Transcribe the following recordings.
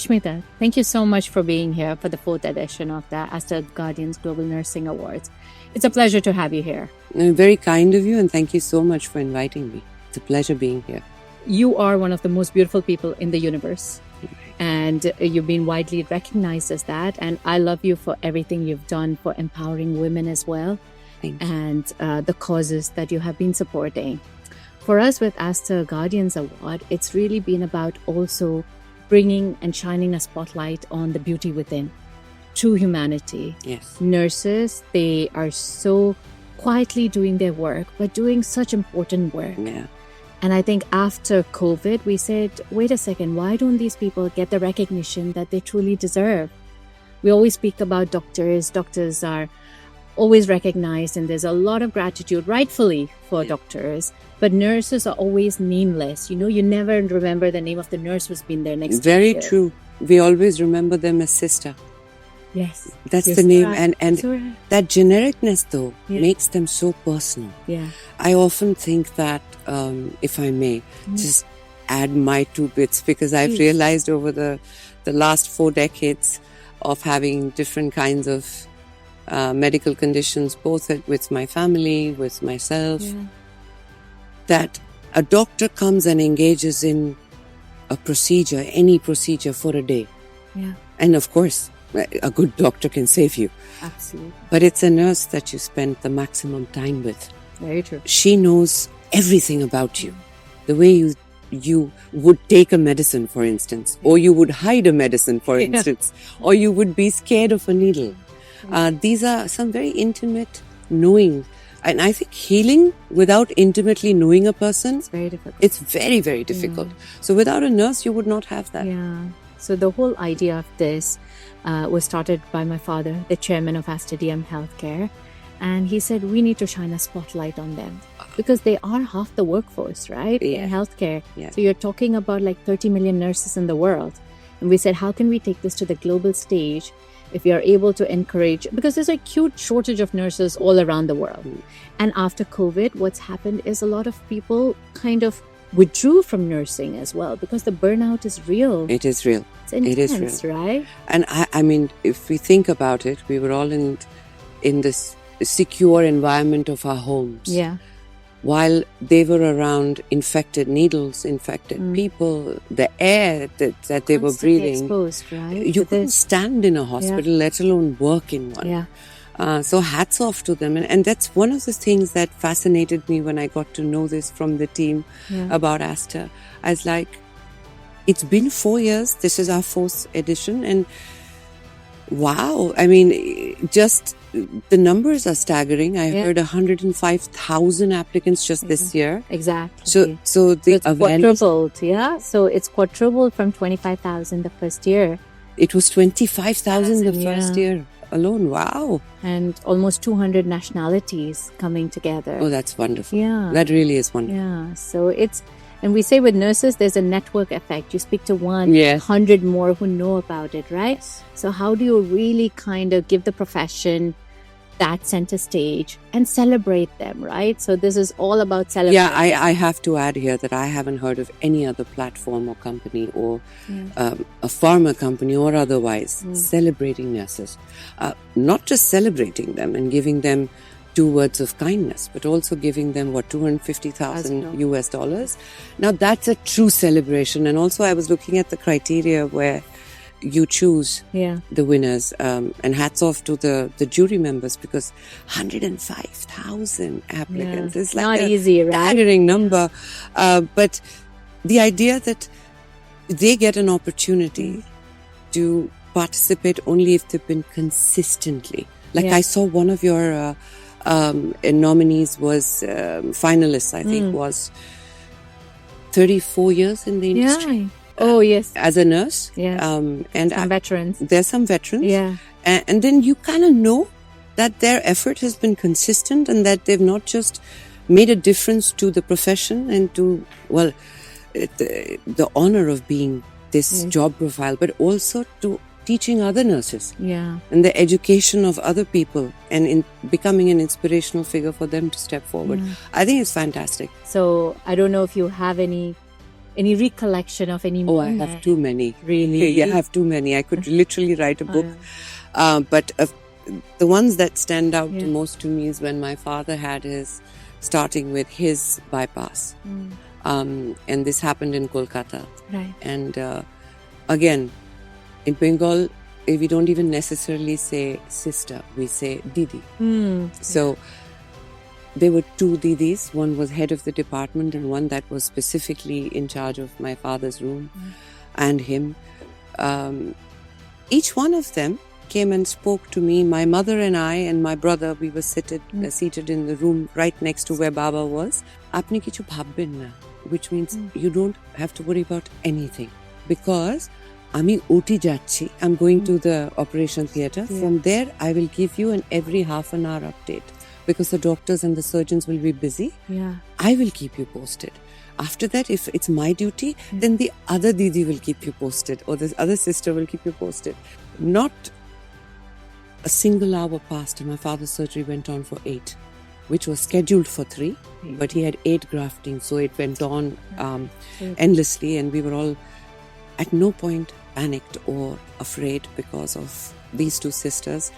Sushmita, thank you so much for being here for the 4th edition of the Aster Guardians Global Nursing Awards. It's a pleasure to have you here. Very kind of you, and thank you so much for inviting me. It's a pleasure being here. You are one of the most beautiful people in the universe, and you've been widely recognized as that. And I love you for everything you've done for empowering women as well, and the causes that you have been supporting. For us with Aster Guardians Award, it's really been about also bringing and shining a spotlight on the beauty within, true humanity. Yes. Nurses, they are so quietly doing their work, but doing such important work. Yeah. And I think after COVID, we said, wait a second, why don't these people get the recognition that they truly deserve? We always speak about doctors. Doctors are always recognized, and there's a lot of gratitude, rightfully, for doctors. But nurses are always nameless. You know, you never remember the name of the nurse who's been there next to you. Very true. We always remember them as sister. Yes. That's the name. Right. And Right. that genericness, though, makes them so personal. Yeah. I often think that, if I may, just add my 2 bits, because I've realized over the last 4 decades of having different kinds of medical conditions, both with my family, with myself, that a doctor comes and engages in a procedure, any procedure, for a day. Yeah. And of course, a good doctor can save you. Absolutely. But it's a nurse that you spend the maximum time with. Very true. She knows everything about you. The way you would take a medicine, for instance, or you would hide a medicine, for instance, or you would be scared of a needle. These are some very intimate knowing. And I think healing without intimately knowing a person, It's very difficult. it's very, very difficult. So without a nurse, you would not have that. Yeah. So the whole idea of this was started by my father, the chairman of Aster Healthcare. And he said, we need to shine a spotlight on them because they are half the workforce, right? In healthcare. Yeah. So you're talking about like 30 million nurses in the world. And we said, how can we take this to the global stage if we are able to encourage, because there's a acute shortage of nurses all around the world. And after COVID, what's happened is a lot of people kind of withdrew from nursing as well because the burnout is real. It is real. It's intense, it is real. right? And I mean, if we think about it, we were all in this secure environment of our homes. Yeah. While they were around infected needles, infected people, the air that they were Constantly breathing. exposed, right? You couldn't stand in a hospital, let alone work in one. Yeah. So hats off to them. And that's one of the things that fascinated me when I got to know this from the team about Aster. I was like, it's been 4 years. This is our 4th edition. And wow, I mean, just the numbers are staggering. I heard 105,000 applicants just this year. Exactly. So the it's quadrupled, yeah? So it's quadrupled from 25,000 the first year. It was 25,000 the first year alone. Wow. And almost 200 nationalities coming together. Oh, that's wonderful. Yeah. That really is wonderful. Yeah. So it's, and we say with nurses, there's a network effect. You speak to one, 100 more who know about it, right? So how do you really kind of give the profession that center stage and celebrate them, right? So this is all about celebrating. Yeah, I have to add here that I haven't heard of any other platform or company or a pharma company or otherwise celebrating nurses. Not just celebrating them and giving them 2 words of kindness, but also giving them, $250,000 US. Now that's a true celebration. And also I was looking at the criteria where you choose the winners, and hats off to the jury members, because 105,000 applicants is like not easy, right? Staggering number. But the idea that they get an opportunity to participate only if they've been consistently. Like I saw one of your nominees was finalists, I think, was 34 years in the industry. Yeah. Oh, yes. As a nurse. Yeah. And some veterans. There's some veterans. Yeah. And then you kind of know that their effort has been consistent and that they've not just made a difference to the profession and to, well, the honor of being this job profile, but also to teaching other nurses. Yeah. And the education of other people and in becoming an inspirational figure for them to step forward. I think it's fantastic. So I don't know if you have any any recollection of any Oh, I moment? have too many. Really? Yeah, I have too many. I could literally write a book. But the ones that stand out the most to me is when my father had starting with his bypass. And this happened in Kolkata. Right. And again, in Bengal, we don't even necessarily say sister, we say Didi. So there were two Didis. One was head of the department and one that was specifically in charge of my father's room and him. Each one of them came and spoke to me. My mother and I and my brother, we were seated in the room right next to where Baba was. Apni kichu bhabben na, which means you don't have to worry about anything. Because Ami OT jacchi, I'm going to the operation theatre. From there, I will give you an every half an hour update. Because the doctors and the surgeons will be busy. I will keep you posted. After that, if it's my duty, then the other Didi will keep you posted or the other sister will keep you posted. Not a single hour passed and my father's surgery went on for 8, which was scheduled for 3, but he had 8 graftings, so it went on endlessly, and we were all at no point panicked or afraid because of these two sisters.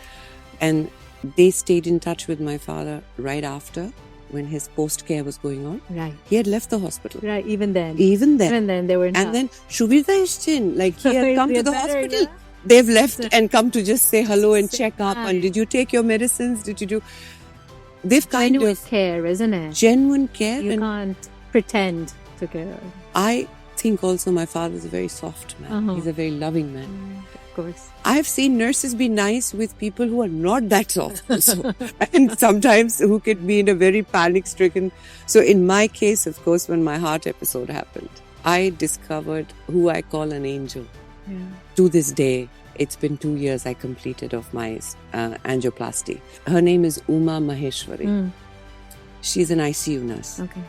And they stayed in touch with my father right after, when his post-care was going on. Right. He had left the hospital. Right, even then. Even then, they were not. And then Shubirta Ishchin, like he had come to the better, hospital. yeah. They've left and come to just say hello and check up. And did you take your medicines? Did you do? They've kind genuine of care, isn't it? Genuine care. You can't pretend to care. I think also my father is a very soft man. He's a very loving man. Of course. I've seen nurses be nice with people who are not that soft also. And sometimes who can be in a very panic-stricken. So in my case, of course, when my heart episode happened, I discovered who I call an angel. To this day, it's been 2 years I completed of my angioplasty. Her name is Uma Maheshwari. She's an ICU nurse. Okay.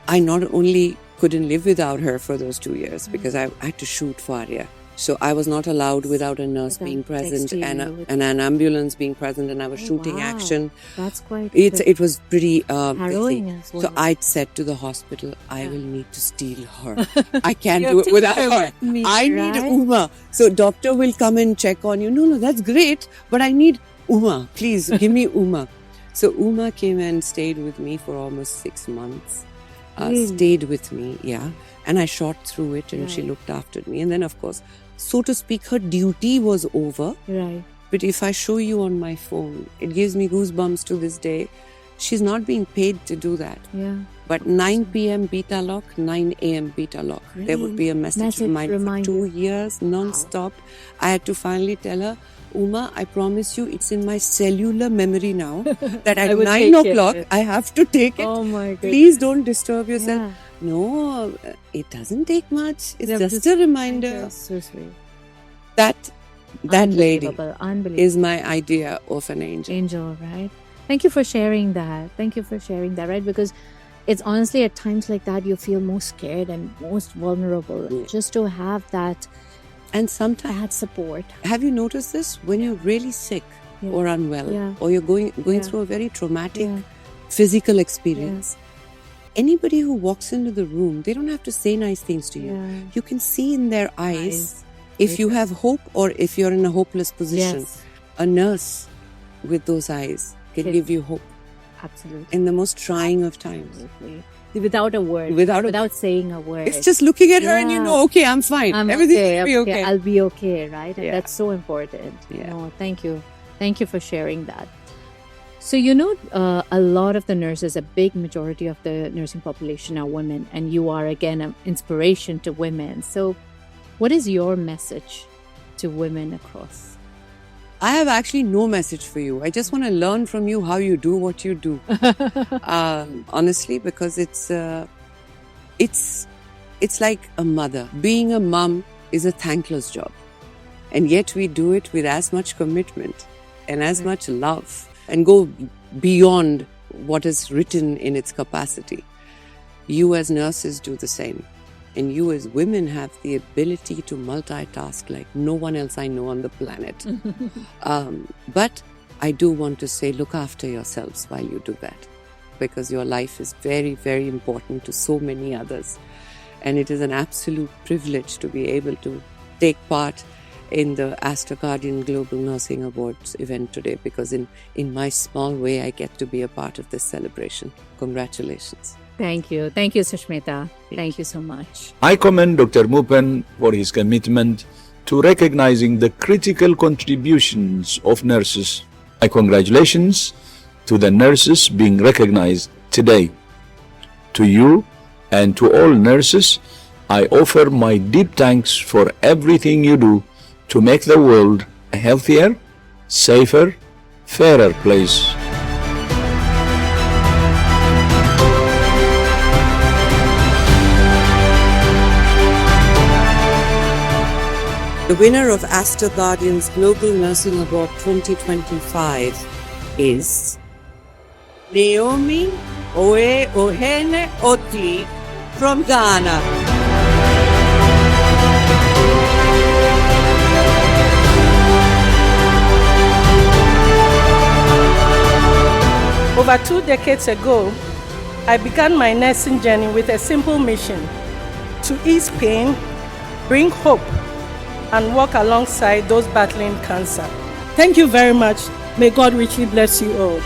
I not only couldn't live without her for those 2 years because I had to shoot for Arya. So I was not allowed without a nurse being present and an ambulance being present, and I was shooting action. That's quite... It was pretty harrowing as well. So I said to the hospital, I will need to steal her. I can't do it without her. I need Uma. So doctor will come and check on you. No, that's great, but I need Uma. Please give me Uma. So Uma came and stayed with me for almost 6 months. Stayed with me, and I shot through it, and she looked after me. And then, of course, so to speak, her duty was over. Right. But if I show you on my phone, it gives me goosebumps to this day. She's not being paid to do that. But 9 p.m. beta lock, 9 a.m. beta lock. Really? There would be a message reminder for 2 years, non-stop. I had to finally tell her, Uma, I promise you, it's in my cellular memory now that at 9 o'clock, I have to take it. Oh my goodness. Please don't disturb yourself. No, it doesn't take much. It's just a reminder. So sweet. That lady Unbelievable. is my idea of an angel. Angel, right? Thank you for sharing that. Right? Because it's honestly at times like that you feel most scared and most vulnerable. Just to have that. And sometimes that support. Have you noticed this? When you're really sick or unwell, or you're going through a very traumatic physical experience, anybody who walks into the room, they don't have to say nice things to you. You can see in their eyes if you have hope or if you're in a hopeless position. A nurse with those eyes can give you hope. Absolutely. In the most trying of times. Absolutely. Without a word. Without saying a word. It's just looking at her and you know, okay, I'm fine. Everything will be okay. I'll be okay, right? And that's so important. No, thank you. Thank you for sharing that. So, a lot of the nurses, a big majority of the nursing population are women, and you are, again, an inspiration to women. So, what is your message to women across? I have actually no message for you. I just want to learn from you how you do what you do. Honestly, because it's like a mother. Being a mom is a thankless job. And yet we do it with as much commitment and as much love and go beyond what is written in its capacity. You as nurses do the same. And you as women have the ability to multitask like no one else I know on the planet. But I do want to say, look after yourselves while you do that. Because your life is very, very important to so many others. and it is an absolute privilege to be able to take part in the Aster Guardian Global Nursing Awards event today, because in my small way, I get to be a part of this celebration. Congratulations. Thank you. Thank you, Sushmita. Thank you so much. I commend Dr. Moopen for his commitment to recognizing the critical contributions of nurses. My congratulations to the nurses being recognized today. To you and to all nurses, I offer my deep thanks for everything you do to make the world a healthier, safer, fairer place. The winner of Aster Guardians Global Nursing Award 2025 is Naomi Ohene Oti from Ghana. Over 2 decades ago, I began my nursing journey with a simple mission: to ease pain, bring hope, and walk alongside those battling cancer. Thank you very much. May God richly bless you all.